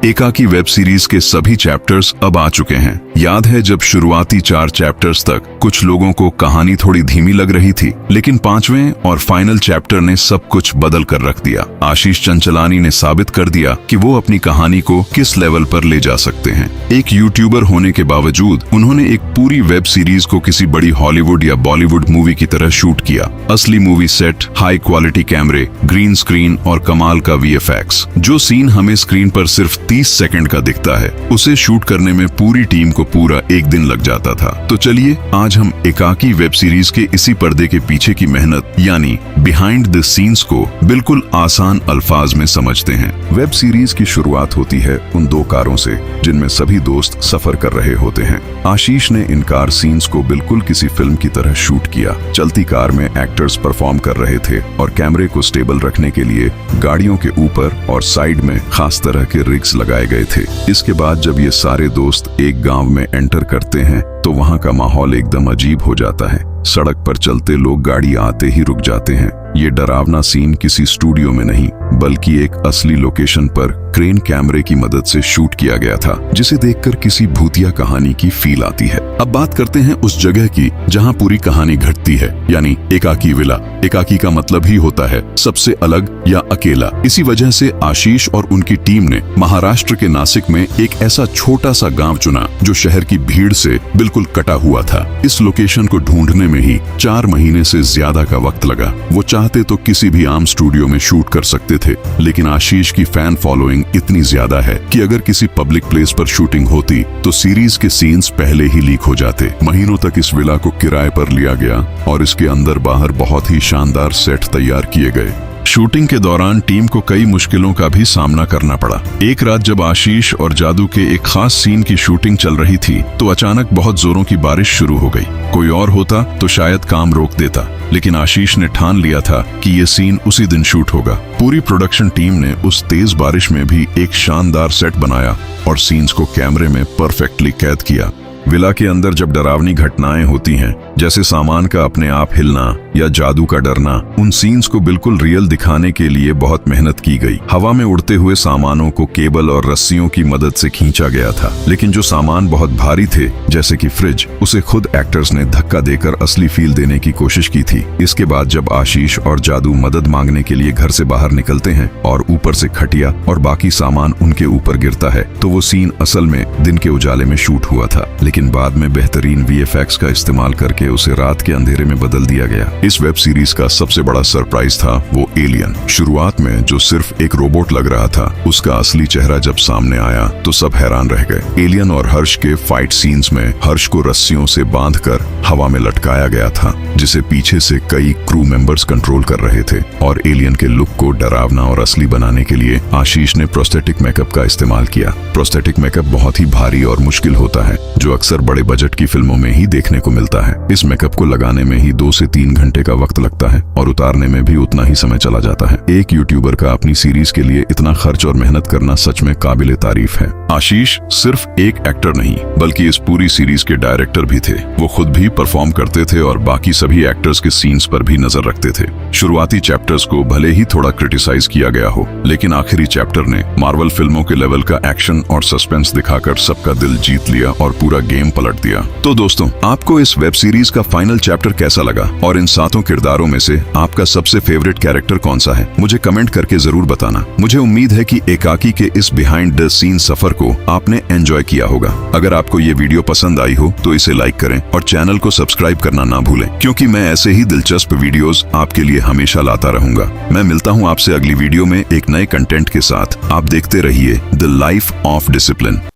एकाकी web series के सभी चैप्टर्स अब आ चुके हैं। याद है जब शुरुआती 4 चैप्टर्स तक कुछ लोगों को कहानी थोड़ी धीमी लग रही थी, लेकिन 5वें और फाइनल चैप्टर ने सब कुछ बदल कर रख दिया। आशीष चंचलानी ने साबित कर दिया कि वो अपनी कहानी को किस लेवल पर ले जा सकते हैं। एक यूट्यूबर होने के बावजूद उन्होंने एक पूरी वेब सीरीज को किसी बड़ी हॉलीवुड या बॉलीवुड मूवी की तरह शूट किया। असली मूवी सेट, हाई क्वालिटी कैमरे, ग्रीन स्क्रीन और कमाल का VFX। जो सीन हमें स्क्रीन पर सिर्फ 30 सेकंड का दिखता है, उसे शूट करने में पूरी टीम को पूरा एक दिन लग जाता था। तो चलिए आज हम एकाकी वेब सीरीज के इसी पर्दे के पीछे की मेहनत यानी बिहाइंड द सीन्स को बिल्कुल आसान अल्फाज में समझते हैं। वेब सीरीज की शुरुआत होती है उन 2 कारों से जिनमें सभी दोस्त सफर कर रहे होते हैं। आशीष ने इन कार सीन्स को बिल्कुल किसी फिल्म की तरह शूट किया। चलती कार में एक्टर्स परफॉर्म कर रहे थे और कैमरे को स्टेबल रखने के लिए गाड़ियों के ऊपर और साइड में खास तरह के रिग्स लगाए गए थे। इसके बाद जब ये सारे दोस्त एक गांव में एंटर करते हैं तो वहां का माहौल एकदम अजीब हो जाता है। सड़क पर चलते लोग गाड़ी आते ही रुक जाते हैं। ये डरावना सीन किसी स्टूडियो में नहीं बल्कि एक असली लोकेशन पर क्रेन कैमरे की मदद से शूट किया गया था, जिसे देखकर किसी भूतिया कहानी की फील आती है। अब बात करते हैं उस जगह की जहां पूरी कहानी घटती है, यानी एकाकी विला। एकाकी का मतलब ही होता है सबसे अलग या अकेला। इसी वजह से आशीष और उनकी टीम ने महाराष्ट्र के नासिक में एक ऐसा छोटा सा गांव चुना जो शहर की भीड़ से बिल्कुल कटा हुआ था। इस लोकेशन को ढूंढने में ही 4 महीने से ज्यादा का वक्त लगा। वो चाहते तो किसी भी आम स्टूडियो में शूट कर सकते थे, लेकिन आशीष की फैन फॉलोइंग इतनी ज्यादा है कि अगर किसी पब्लिक प्लेस पर शूटिंग होती तो सीरीज के सीन्स पहले ही लीक हो जाते। महीनों तक इस विला को किराए पर लिया गया और इसके अंदर बाहर बहुत ही शानदार सेट तैयार किए गए। शूटिंग के दौरान टीम को कई मुश्किलों का भी सामना करना पड़ा। एक रात जब आशीष और जादू के एक खास सीन की शूटिंग चल रही थी तो अचानक बहुत जोरों की बारिश शुरू हो गई। कोई और होता तो शायद काम रोक देता, लेकिन आशीष ने ठान लिया था कि ये सीन उसी दिन शूट होगा। पूरी प्रोडक्शन टीम ने उस तेज बारिश में भी एक शानदार सेट बनाया और सीन्स को कैमरे में परफेक्टली कैद किया। विला के अंदर जब डरावनी घटनाएं होती हैं, जैसे सामान का अपने आप हिलना या जादू का डरना, उन सीन्स को बिल्कुल रियल दिखाने के लिए बहुत मेहनत की गई। हवा में उड़ते हुए सामानों को केबल और रस्सियों की मदद से खींचा गया था, लेकिन जो सामान बहुत भारी थे जैसे कि फ्रिज, उसे खुद एक्टर्स ने धक्का देकर असली फील देने की कोशिश की थी। इसके बाद जब आशीष और जादू मदद मांगने के लिए घर से बाहर निकलते हैं और ऊपर से खटिया और बाकी सामान उनके ऊपर गिरता है, तो वो सीन असल में दिन के उजाले में शूट हुआ था, लेकिन बाद में बेहतरीन VFX का इस्तेमाल करके उसे रात के अंधेरे में बदल दिया गया। इस वेब सीरीज का सबसे बड़ा सरप्राइज था वो एलियन। शुरुआत में जो सिर्फ एक रोबोट लग रहा था, उसका असली चेहरा जब सामने आया तो सब हैरान रह गए। एलियन और हर्ष के फाइट सीन्स में हर्ष को रस्सियों से बांधकर हवा में लटकाया गया था, जिसे पीछे से कई क्रू मेंबर्स कंट्रोल कर रहे थे। और एलियन के लुक को डरावना और असली बनाने के लिए आशीष ने प्रोस्थेटिक मेकअप का इस्तेमाल किया। प्रोस्थेटिक मेकअप बहुत ही भारी और मुश्किल होता है, जो अक्सर बड़े बजट की फिल्मों में ही देखने को मिलता है। इस मेकअप को लगाने में ही 2 से 3 घंटे का वक्त लगता है और उतारने में भी उतना ही समय चला जाता है। एक यूट्यूबर का अपनी सीरीज के लिए इतना खर्च और मेहनत करना सच में काबिले तारीफ है। आशीष सिर्फ एक एक्टर नहीं बल्कि इस पूरी सीरीज के डायरेक्टर भी थे। वो खुद भी परफॉर्म करते थे और बाकी सभी एक्टर्स के सीन्स पर भी नजर रखते थे। शुरुआती चैप्टर्स को भले ही थोड़ा क्रिटिसाइज किया गया हो, लेकिन आखिरी चैप्टर ने मार्वल फिल्मों के लेवल का एक्शन और सस्पेंस दिखाकर सबका दिल जीत लिया और पूरा गेम पलट दिया। तो दोस्तों, आपको इस वेब सीरीज का फाइनल चैप्टर कैसा लगा और इन 7 किरदारों में से आपका सबसे फेवरेट कैरेक्टर कौन सा है? मुझे कमेंट करके जरूर बताना। मुझे उम्मीद है कि एकाकी के इस बिहाइंड द सीन सफर को आपने एंजॉय किया होगा। अगर आपको ये वीडियो पसंद आई हो तो इसे लाइक करें और चैनल को सब्सक्राइब करना ना भूलें, क्योंकि मैं ऐसे ही दिलचस्प वीडियोस आपके लिए हमेशा लाता रहूंगा। मैं मिलता हूं आपसे अगली वीडियो में एक नए कंटेंट के साथ। आप देखते रहिए द लाइफ ऑफ डिसिप्लिन।